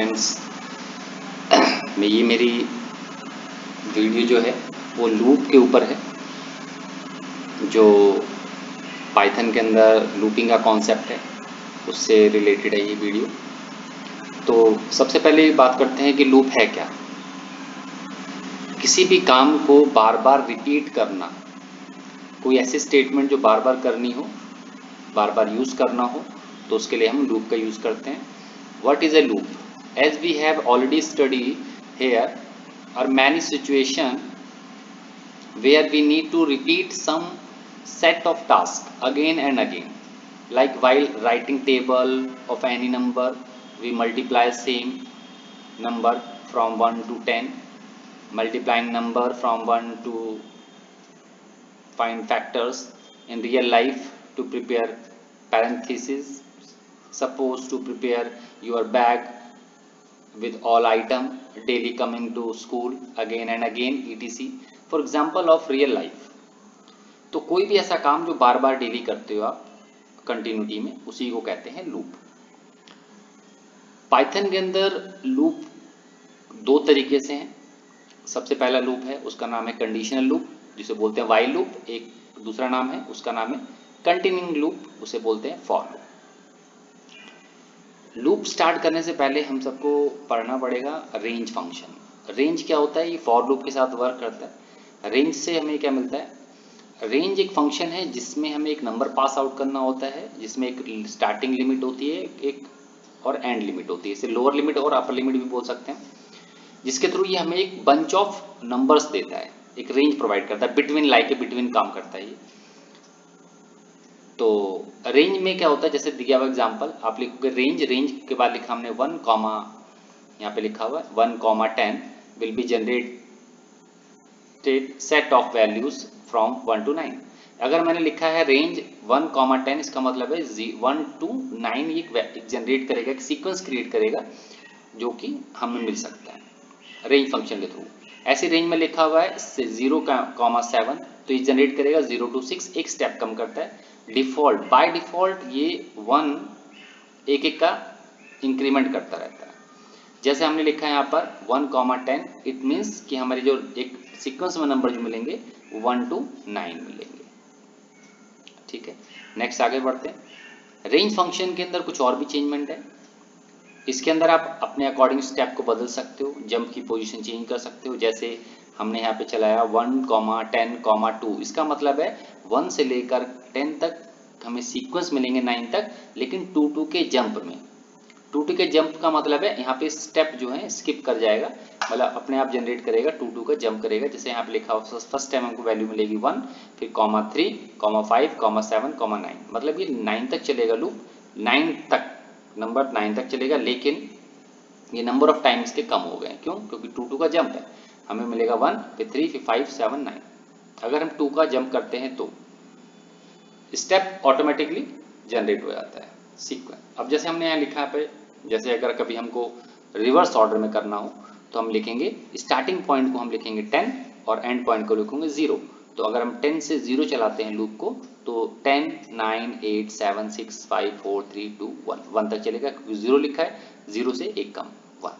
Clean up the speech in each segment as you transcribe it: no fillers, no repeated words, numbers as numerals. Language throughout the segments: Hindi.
फ्रेंड्स, ये मेरी वीडियो जो है वो लूप के ऊपर है, जो पाइथन के अंदर लूपिंग का कॉन्सेप्ट है उससे रिलेटेड है ये वीडियो। तो सबसे पहले बात करते हैं कि लूप है क्या। किसी भी काम को बार बार रिपीट करना, कोई ऐसी स्टेटमेंट जो बार बार करनी हो, बार बार यूज़ करना हो, तो उसके लिए हम लूप का यूज़ करते हैं। What is a loop? As we have already study here are many situation where we need to repeat some set of tasks again and again, like while writing table of any number we multiply same number from 1 to 10, multiplying number from 1 to find factors in real life to prepare parentheses, suppose to prepare your bag with all item daily coming to school again and again etc. For example of real life, तो कोई भी ऐसा काम जो बार बार डेली करते हो आप कंटिन्यूटी में, उसी को कहते हैं लूप। पाइथन के अंदर लूप दो तरीके से हैं। सबसे पहला लूप है उसका नाम है कंडीशनल लूप, जिसे बोलते हैं व्हाइल लूप। एक दूसरा नाम है उसका नाम है कंटिन्यूइंग लूप, उसे बोलते हैं फॉर लूप। लूप स्टार्ट करने से पहले हम सबको पढ़ना पड़ेगा रेंज फंक्शन। रेंज क्या होता है? ये फॉर लूप के साथ वर्क करता है। रेंज से हमें क्या मिलता है? रेंज एक फंक्शन है जिसमें हमें एक नंबर पास आउट करना होता है, जिसमें एक स्टार्टिंग लिमिट होती है एक और एंड लिमिट होती है। इसे लोअर लिमिट और अपर लिमिट भी बोल सकते हैं, जिसके थ्रू ये हमें एक बंच ऑफ नंबर्स देता है, एक रेंज प्रोवाइड करता है, बिटवीन लाइक ए बिटवीन काम करता है ये। तो रेंज में क्या होता है, जैसे दिया हुआ एग्जांपल आप लिखोगे रेंज के बाद लिखा हमने 1 कॉमा, यहाँ पे लिखा हुआ है 1 comma 10 will be generated set of values from 1 to 9। अगर मैंने लिखा है रेंज 1 कॉमा 10, इसका मतलब है 1 to 9 ये जनरेट करेगा, एक सीक्वेंस क्रिएट करेगा जो कि हमें मिल सकता है रेंज फंक्शन के थ्रू। ऐसी रेंज में लिखा हुआ है 0 कॉमा 7, तो ये जनरेट करेगा 0 to 6, एक स्टेप कम करता है। डिफॉल्ट बाय डिफॉल्ट ये 1 एक एक का इंक्रीमेंट करता रहता है। जैसे हमने लिखा है यहाँ पर 1 कॉमा 10, इट मीन्स कि हमारे जो एक सीक्वेंस में नंबर जो मिलेंगे 1 to 9 मिलेंगे। ठीक है, नेक्स्ट आगे बढ़ते हैं। रेंज फंक्शन के अंदर कुछ और भी चेंजमेंट है। इसके अंदर आप अपने अकॉर्डिंग स्टेप को बदल सकते हो, जंप की पोजीशन चेंज कर सकते हो। जैसे हमने यहाँ पे चलाया 1 कॉमा 10 कॉमा 2, इसका मतलब है 1 से लेकर 10 तक हमें सीक्वेंस मिलेंगे 9 तक, लेकिन 2 के जंप में। 2 के जंप का मतलब है यहाँ पे स्टेप जो है स्किप कर जाएगा, मतलब अपने आप जनरेट करेगा, 2 का जंप करेगा। जैसे यहाँ पे लिखा हो फर्स्ट टाइम हमको वैल्यू मिलेगी 1, फिर कॉमा 3 कॉमा 5 कॉमा 7 कॉमा 9, मतलब ये 9 तक चलेगा लूप। 9 तक नंबर 9 तक चलेगा, लेकिन ये नंबर ऑफ टाइम्स के कम हो गए। क्यों? क्योंकि 2 का जंप है, हमें मिलेगा 1 फिर 3 फिर 5 7 9। अगर हम 2 का जंप करते हैं तो स्टेप ऑटोमेटिकली जनरेट हो जाता है सीक्वेंस। अब जैसे हमने यहाँ लिखा है पे, जैसे अगर कभी हमको रिवर्स ऑर्डर में करना हो तो हम लिखेंगे स्टार्टिंग पॉइंट को हम लिखेंगे 10 और एंड पॉइंट को लिखेंगे 0। तो अगर हम 10 से 0 चलाते हैं लूप को तो 10 9 8 7 6 5 4 3 2 1 तक चलेगा, क्योंकि 0 लिखा है, 0 से एक कम 1,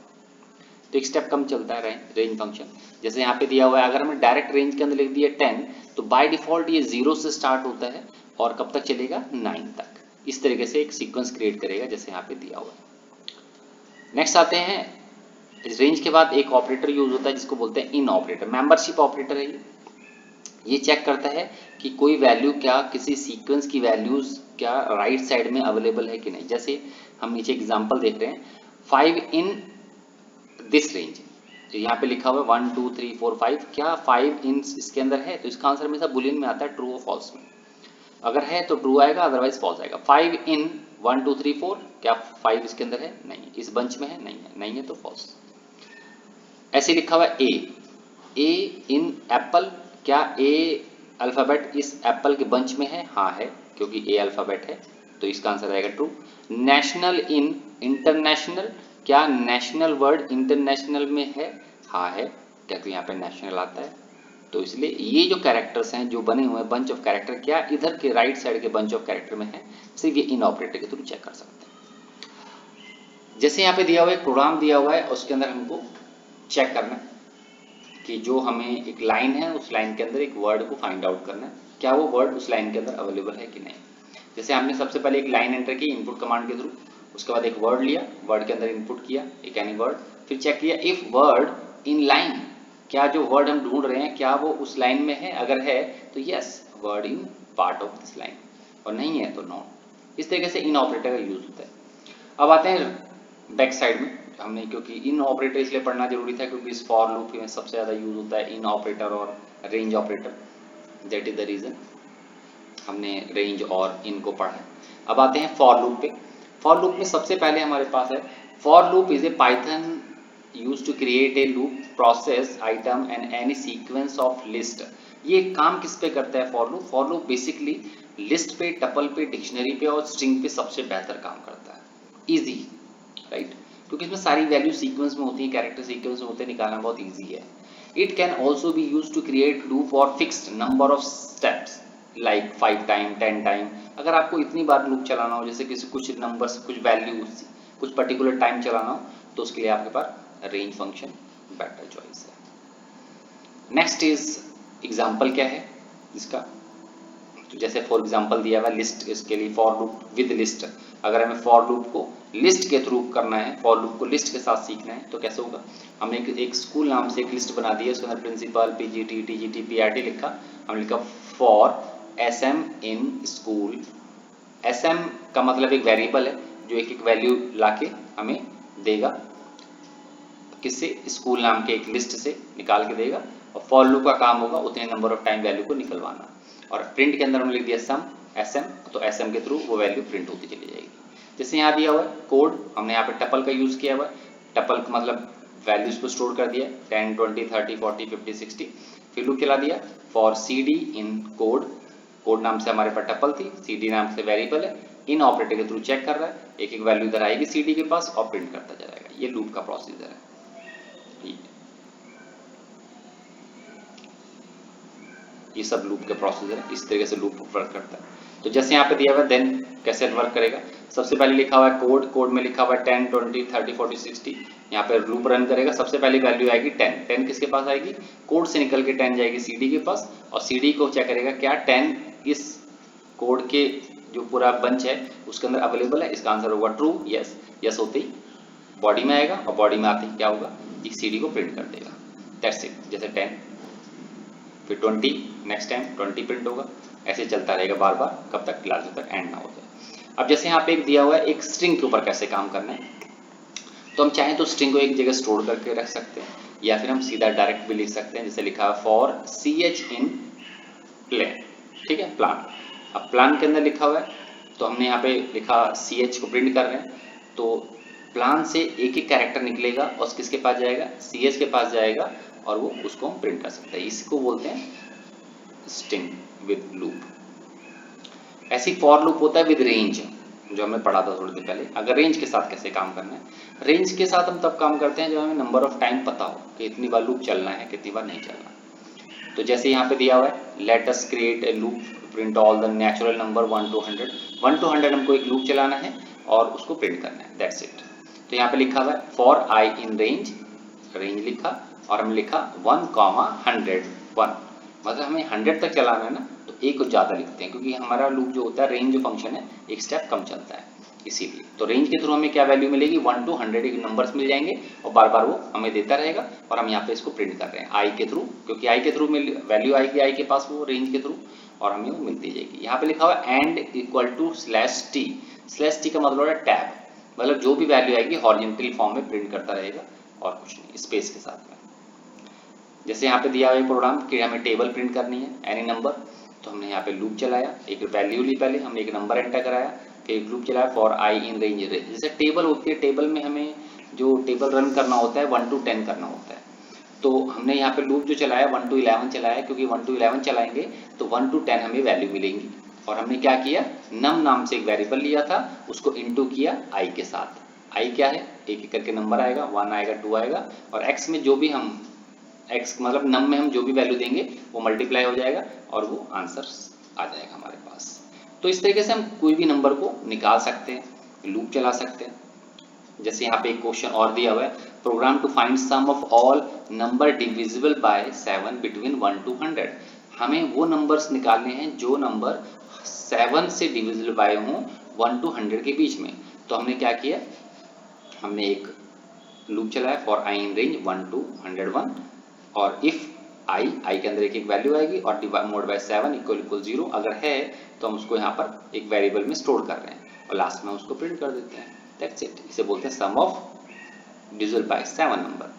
तो एक स्टेप कम चलता है रेंज फंक्शन। जैसे यहाँ पे दिया हुआ है, अगर हमने डायरेक्ट रेंज के अंदर लिख दिया 10, तो बाय डिफॉल्ट ये 0 से स्टार्ट होता है और कब तक चलेगा? 9 तक। इस तरीके से एक सीक्वेंस क्रिएट करेगा जैसे यहाँ पे दिया हुआ है। नेक्स्ट आते हैं, इस रेंज के बाद एक ऑपरेटर यूज होता है जिसको बोलते हैं इन ऑपरेटर, मेंबरशिप ऑपरेटर है ये चेक करता है कि कोई वैल्यू क्या, किसी सीक्वेंस की वैल्यूज क्या राइट साइड में अवेलेबल है कि नहीं। जैसे हम नीचे एग्जांपल देख रहे हैं 5 इन दिस रेंज, तो यहाँ पे लिखा हुआ है 1 2 3 4 5, क्या 5 इन इसके अंदर है? तो इसका आंसर हमेशा बुलियन में आता है, ट्रू और फॉल्स में। अगर है तो ट्रू आएगा, अदरवाइज फॉल्स आएगा। 5 इन 1 2 3 4, क्या 5 इसके अंदर है? नहीं। इस बंच में है? नहीं है। नहीं है तो फॉल्स। ऐसे लिखा हुआ है ए इन एप्पल, क्या ए अल्फाबेट इस एप्पल के बंच में है? हाँ है, क्योंकि ए अल्फाबेट है, तो इसका आंसर आएगा ट्रू। नेशनल इन इंटरनेशनल, क्या नेशनल वर्ड इंटरनेशनल में है? हाँ है, क्योंकि यहाँ पे नेशनल आता है। तो इसलिए ये जो कैरेक्टर्स हैं जो बने हुए हैं बंच ऑफ कैरेक्टर, क्या इधर के राइट साइड के बंच ऑफ कैरेक्टर में है? सिर्फ ये इन ऑपरेटर के थ्रू चेक कर सकते हैं। जैसे यहाँ पे दिया हुआ है एक प्रोग्राम दिया हुआ है, उसके अंदर हमको चेक करना है कि जो हमें एक लाइन है उस लाइन के अंदर एक वर्ड को फाइंड आउट करना है, क्या वो वर्ड उस लाइन के अंदर अवेलेबल है कि नहीं। जैसे हमने सबसे पहले एक लाइन एंटर की इनपुट कमांड के थ्रू, उसके बाद एक वर्ड लिया, वर्ड के अंदर इनपुट किया एक एनी वर्ड, फिर चेक किया इफ वर्ड इन लाइन, क्या जो वर्ड हम ढूंढ रहे हैं क्या वो उस लाइन में है, अगर है तो yes word in part of this line, और नहीं है तो नॉट। इस तरीके से इन ऑपरेटर का यूज होता है। अब आते हैं बैक साइड में, हमने क्योंकि इन ऑपरेटर इसलिए पढ़ना जरूरी था क्योंकि इस फॉर लूप में सबसे ज्यादा यूज होता है इन ऑपरेटर और range operator, that is the reason हमने रेंज और इन को पढ़ा है। अब आते हैं फॉर लूप पे। फॉर लूप में सबसे पहले हमारे पास है for loop is a Python use to create a loop process item and any sequence of list. ये काम किस पे करता है for loop? For loop basically list पे, टपल पे, डिक्शनरी पे और स्ट्रिंग पे सबसे बेहतर काम करता है। इजी, राइट, क्योंकि इसमें सारी वैल्यू सीक्वेंस में होती है, कैरेक्टर सीक्वेंस में होते हैं, निकालना बहुत इजी है। It can also be use to create loop और fixed number of steps like 5 time 10 time. अगर आपको इतनी बार लूप चलाना हो, जैसे किसी कुछ नंबर्स कुछ वैल्यूज कुछ पर्टिकुलर टाइम चलाना हो, तो उसके लिए आपके पास रेंज फंक्शन बेटर चॉइस है। नेक्स्ट इज एग्जांपल क्या है इसका, तो जैसे फॉर एग्जांपल दिया हुआ लिस्ट, इसके लिए फॉर लूप विद लिस्ट। अगर हमें फॉर लूप को लिस्ट के थ्रू करना है, फॉर लूप को लिस्ट के साथ सीखना है तो कैसे होगा? हमने एक स्कूल नाम से एक लिस्ट बना दी है, उसके अंदर प्रिंसिपल, पीजीटी, टीजीटी, पीआरटी लिखा, हमने लिखा for SM in school. SM का मतलब एक वेरिएबल है जो एक एक वैल्यू लाके हमें देगा, किससे? स्कूल नाम के एक लिस्ट से निकाल के देगा, और फॉर लूप का काम होगा उतने नंबर ऑफ टाइम वैल्यू को निकलवाना। और प्रिंट के अंदर हमने लिख दिया सम एसएम, तो एसएम के थ्रू वो वैल्यू प्रिंट होती चली जाएगी। जैसे यहाँ दिया हुआ है कोड, हमने यहाँ पे टपल का यूज किया हुआ है। टपल का मतलब वैल्यूज को स्टोर कर दिया 10 20 30 40 50 60, फिर लूप चला दिया for cd in code. Code नाम से हमारे पास टपल थी, cd नाम से वेरिएबल है, इन ऑपरेटर के थ्रू चेक कर रहा है, एक एक वैल्यू इधर आएगी cd के पास और प्रिंट करता जाएगा। ये लूप का प्रोसीजर है। ये सब लूप के प्रोसीजर है, इस तरीके से लूप वर्क करता है। तो जैसे यहाँ पे दिया हुआ है देन कैसे वर्क करेगा, सबसे पहले लिखा हुआ है कोड, कोड में लिखा हुआ है 10 20 30 40 60। यहाँ पे लूप रन करेगा, सबसे पहली वैल्यू आएगी 10, 10 किसके पास आएगी? कोड से निकल के 10 जाएगी cd के पास, और cd को चेक करेगा क्या 10 इस कोड के जो पूरा बंच है उसके अंदर अवेलेबल है। इसका आंसर होगा ट्रू, यस। यस होते ही बॉडी में आएगा, और बॉडी में आते ही क्या होगा? एक cd को प्रिंट कर देगा, दैट्स इट। जैसे 10 फिर 20, नेक्स्ट टाइम 20 प्रिंट होगा, ऐसे चलता रहेगा बार बार, कब तक? लास्ट तक एंड ना हो जाए। अब जैसे यहाँ पे एक दिया हुआ है एक स्ट्रिंग के ऊपर कैसे काम करना है, तो हम चाहें तो स्ट्रिंग को एक जगह स्टोर करके रख सकते हैं, या फिर हम सीधा डायरेक्ट भी लिख सकते हैं, जैसे लिखा है फॉर ch इन प्लान, ठीक है, प्लान। अब प्लान के अंदर लिखा हुआ है, तो हमने यहाँ पे लिखा ch को प्रिंट कर रहे हैं, तो प्लान से एक एक कैरेक्टर निकलेगा और किसके पास जाएगा? ch के पास जाएगा, और वो उसको हम प्रिंट कर सकते हैं। इसको बोलते हैं स्ट्रिंग विद लूप। ऐसी फॉर लूप होता है विद रेंज, जो हमने पढ़ा था थोड़ी देर पहले। अगर रेंज के साथ कैसे काम करना है, रेंज के साथ हम तब काम करते हैं जब हमें नंबर ऑफ टाइम पता हो कि इतनी बार लूप चलना है, कितनी बार नहीं चलना। तो जैसे यहाँ पे दिया हुआ है let us create a loop print all the natural number 1 to 100। 1 to 100 हमको एक लूप चलाना है और उसको प्रिंट करना है, दैट्स इट। तो यहाँ पे लिखा हुआ है for I in range, range लिखा और हमने लिखा 1, 100 1, मतलब हमें 100 तक चलाना है ना, तो एक को ज्यादा लिखते हैं क्योंकि हमारा लूप जो होता है रेंज जो फंक्शन है एक स्टेप कम चलता है, इसीलिए। तो रेंज के थ्रू हमें क्या वैल्यू मिलेगी? 1 to 100 एक नंबर्स मिल जाएंगे और बार बार वो हमें देता रहेगा, और हम यहाँ पे इसको प्रिंट कर रहे हैं आई के थ्रू, क्योंकि आई के थ्रू वैल्यू आएगी आई के पास वो रेंज के थ्रू, और हमें वो मिलती जाएगी। यहाँ पे लिखा हुआ है end equal to /t। /t का मतलब है टैब, मतलब जो भी वैल्यू आएगी हॉरिजॉन्टल फॉर्म में प्रिंट करता रहेगा और कुछ नहीं, स्पेस के साथ में। जैसे यहाँ पे दिया हुआ है प्रोग्राम कि हमें टेबल प्रिंट करनी है एनी नंबर, तो हमने यहाँ पे लूप चलाया, एक वैल्यू ली, पहले हमने एक नंबर एंटर कराया, फिर एक लूप चलाया फॉर आई इन रेंज। जैसे टेबल होती है, टेबल में हमें जो टेबल रन करना होता है 1 to 10 करना होता है, तो हमने यहाँ पे लूप जो चलाया 1 to 11 चलाया, क्योंकि 1 to 11 चलाएंगे तो 1 to 10 हमें वैल्यू मिलेंगी। और हमने क्या किया, नम नाम से एक वेरिएबल लिया था, उसको इनटू किया आई के साथ। आई क्या है? एक एक करके नंबर आएगा, 1 आएगा, 2 आएगा, और एक्स में जो भी हम एक्स मतलब नम में हम जो भी वैल्यू देंगे वो मल्टीप्लाई हो जाएगा और वो आंसर आ जाएगा हमारे पास। तो इस तरीके से हम कोई भी नंबर को निकाल सकते हैं, लूप चला सकते हैं। जैसे यहाँ पे एक क्वेश्चन और दिया हुआ है, program to find sum of all number divisible by 7 between 1 to 100। हमें वो नंबर्स निकालने हैं जो नंबर 7 से डिविजिबल बाय हों 1 to 100 के बीच में। तो हमने क्या किया, हमने एक लूप चलाया for I in range 1 to 101, और इफ आई के अंदर एक वैल्यू आएगी और मोड बाय 7 इक्वल 0 अगर है तो हम उसको यहाँ पर एक वेरिएबल में स्टोर कर रहे हैं और लास्ट में उसको प्रिंट कर देते हैं। That's it. इसे बोलते हैं सम ऑफ डिविजिबल बाय 7 नंबर।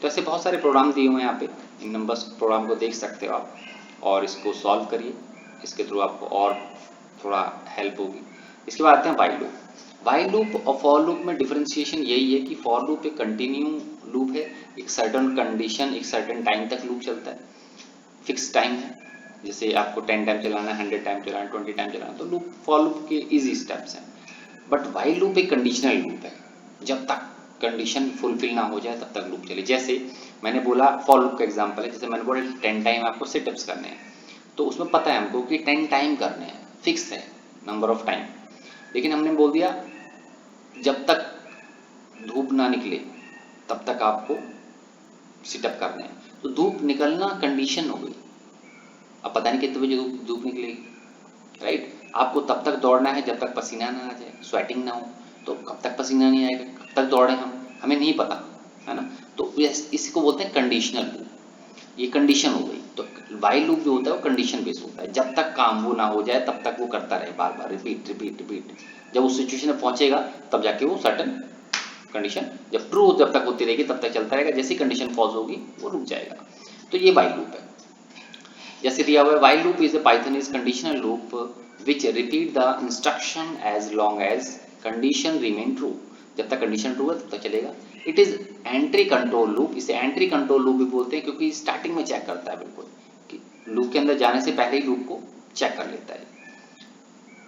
तो ऐसे बहुत सारे प्रोग्राम दिए हुए हैं यहाँ पे, इन नंबर्स प्रोग्राम को देख सकते हो आप और इसको सॉल्व करिए, इसके थ्रू आपको और थोड़ा हेल्प होगी। इसके बाद आते हैं वाइल लूप। वाइल लूप और फॉर लूप में डिफरेंशिएशन यही है कि फॉर लूप एक कंटिन्यू लूप है, एक सर्टेन कंडीशन एक सर्टेन टाइम तक लूप चलता है, फिक्स टाइम है। जैसे आपको 10 टाइम चलाना है, 100 टाइम चलाना है, 20 टाइम चलाना है, तो लूप फॉर लूप के इजी स्टेप्स हैं। बट वाइल लूप एक कंडीशनल लूप है, जब तक कंडीशन फुलफिल ना हो जाए तब तक लूप चले। जैसे मैंने बोला फॉर लूप का एग्जांपल है, जैसे मैंने बोला 10 टाइम आपको सिटअप्स करने हैं, तो उसमें पता है हमको कि 10 टाइम करने हैं, फिक्स है नंबर ऑफ टाइम, लेकिन हमने बोल दिया जब तक धूप ना निकले तब तक आपको सिटअप करने हैं। तो धूप निकलना कंडीशन हो गई, अब पता नहीं कितने बजे धूप निकलेगी, राइट। आपको तब तक दौड़ना है जब तक पसीना ना आ जाए, स्वेटिंग ना हो। तो कब तक पसीना नहीं आएगा, कब तक दौड़े हम, हमें नहीं पता, है ना। तो इसी को बोलते हैं कंडीशनल लूप, ये कंडीशन हो गई। तो वाइल लूप जो होता है वो कंडीशन बेस्ड होता है, जब तक काम वो ना हो जाए तब तक वो करता रहे, बार बार रिपीट रिपीट रिपीट। जब उस सिचुएशन में पहुंचेगा तब जाके वो सर्टन कंडीशन जब ट्रू जब तक होती रहेगी तब तक चलता रहेगा, जैसी कंडीशन फॉल्स होगी वो रुक जाएगा। तो ये वाइल लूप है। जैसे दिया हुआ है, while loop is a Python is conditional loop which repeat the instruction as long as condition remain true. जब तक कंडीशन ट्रू है तब तक चलेगा। It is entry control loop, इसे एंट्री कंट्रोल लूप भी बोलते हैं क्योंकि स्टार्टिंग में चेक करता है, बिल्कुल कि लूप के अंदर जाने से पहले ही लूप को चेक कर लेता है।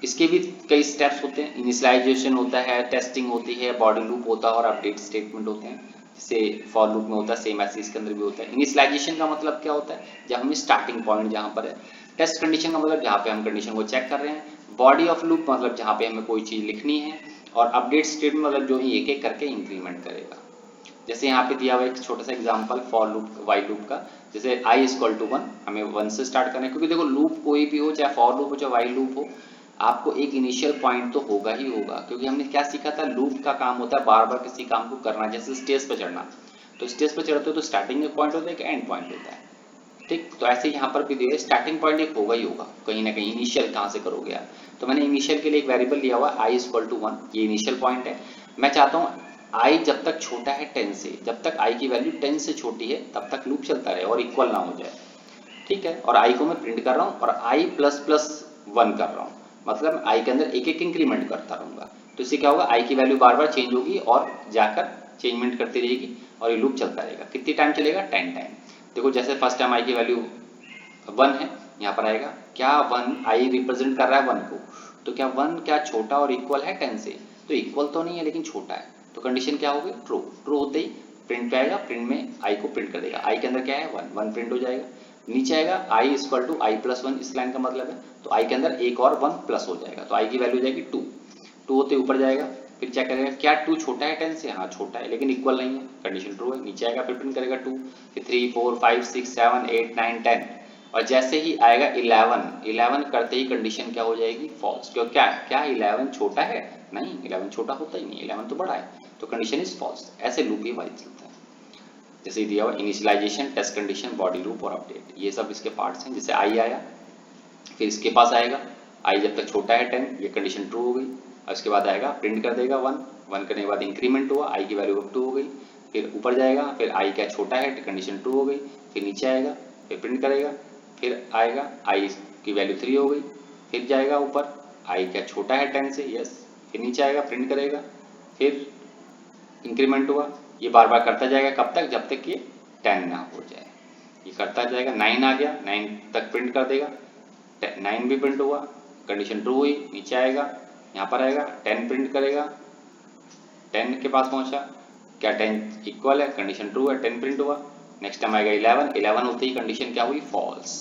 इसके भी कई स्टेप्स होते हैं, इनिशियलाइजेशन होता है, टेस्टिंग होती है, बॉडी लूप होता है और अपडेट स्टेटमेंट होते हैं। जैसे फॉर लूप में होता है, सेम ऐसे इसके अंदर भी होता है। इनिशियलाइजेशन का मतलब क्या होता है, जब हमें स्टार्टिंग पॉइंट जहां पर है। टेस्ट कंडीशन का मतलब जहां पे हम कंडीशन को चेक कर रहे हैं। बॉडी ऑफ लूप मतलब जहां पे हमें कोई चीज लिखनी है, और अपडेट स्टेटमेंट मतलब जो ही एक एक करके इंक्रीमेंट करेगा। जैसे यहाँ पे दिया हुआ एक छोटा सा example for loop while loop का, जैसे i = 1, हमें 1 से स्टार्ट करना है, क्योंकि देखो लूप कोई भी हो, चाहे फॉर लूप हो चाहे वाइल लूप हो, आपको एक इनिशियल पॉइंट तो होगा ही होगा। क्योंकि हमने क्या सीखा था, लूप का काम होता है बार बार किसी काम को करना, जैसे स्टेज पर चढ़ना। तो स्टेज पर चढ़ते हो तो स्टार्टिंग में पॉइंट होता है, एक एंड पॉइंट होता है, ठीक। तो ऐसे यहाँ पर भी दिया स्टार्टिंग पॉइंट एक होगा ही होगा, कहीं ना कहीं इनिशियल कहाँ से करोगे आप। तो मैंने इनिशियल के लिए एक वेरिएबल लिया हुआ i = 1, ये इनिशियल पॉइंट है। मैं चाहता हूँ i जब तक छोटा है 10 से, जब तक i की वैल्यू 10 से छोटी है तब तक लूप चलता रहे और इक्वल ना हो जाए, ठीक है। और i को मैं प्रिंट कर रहा हूँ और i ++ 1 कर रहा हूँ, मतलब i के अंदर एक एक इंक्रीमेंट करता रहूंगा। तो इससे क्या होगा, i की वैल्यू बार बार चेंज होगी और जाकर चेंजमेंट करती रहेगी और ये लूप चलता रहेगा। कितनी टाइम चलेगा, 10 टाइम। देखो जैसे फर्स्ट टाइम i की वैल्यू 1 है, यहाँ पर आएगा क्या 1, i रिप्रेजेंट कर रहा है 1 को, तो क्या 1 क्या छोटा और इक्वल है 10 से, तो इक्वल तो नहीं है लेकिन छोटा है। तो कंडीशन क्या होगी, ट्रू। ट्रू होते ही प्रिंट पे आएगा, प्रिंट में i को प्रिंट कर देगा। i के अंदर क्या है 1 प्रिंट हो जाएगा। नीचे आएगा i = i+1, इस लाइन का मतलब है, तो i के अंदर एक और 1 प्लस हो जाएगा, तो i की वैल्यू हो जाएगी 2। 2 होते ऊपर जाएगा, फिर चेक करेगा क्या 2 छोटा है 10 से, हाँ छोटा है लेकिन इक्वल नहीं है, कंडीशन ट्रू है। नीचे आएगा फिर प्रिंट करेगा 2, फिर 3 4 5 6 7 8 9 10, और जैसे ही आएगा 11 करते ही कंडीशन क्या हो जाएगी, फॉल्स। क्यों, क्या 11 छोटा है, नहीं 11 छोटा होता ही नहीं, 11 तो बड़ा है, तो कंडीशन इज फॉल्स। ऐसे लूप ही वाइल चलता है। जैसे दिया हुआ initialization, test condition, body loop और अपडेट, ये सब इसके पार्ट्स हैं। जैसे i आया, फिर इसके पास आएगा i जब तक छोटा है 10, ये कंडीशन ट्रू हो गई। और इसके बाद आएगा प्रिंट कर देगा 1 करने के बाद इंक्रीमेंट हुआ, i की वैल्यू 2 हो गई। फिर ऊपर जाएगा, फिर i क्या छोटा है, कंडीशन ट्रू हो गई। फिर नीचे आएगा, फिर प्रिंट करेगा, फिर आएगा i की वैल्यू 3 हो गई। फिर जाएगा ऊपर, i क्या छोटा है 10 से, यस। फिर नीचे आएगा, प्रिंट करेगा, फिर इंक्रीमेंट हुआ। ये बार बार करता जाएगा, कब तक, जब तक ये 10 ना हो जाए, ये करता जाएगा। 9 आ गया, 9 तक प्रिंट कर देगा, 9 भी प्रिंट हुआ, कंडीशन ट्रू हुई। नीचे आएगा, यहाँ पर आएगा 10 प्रिंट करेगा, 10 के पास पहुंचा, क्या 10 इक्वल है, कंडीशन ट्रू है, 10 प्रिंट हुआ। नेक्स्ट टाइम आएगा 11 होते ही कंडीशन क्या हुई, फॉल्स।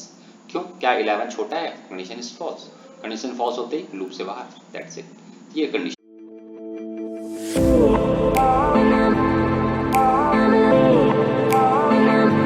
क्यों, क्या 11 छोटा है, condition is false. Condition false होते ही लूप से बाहर, दैट्स इट, ये कंडीशन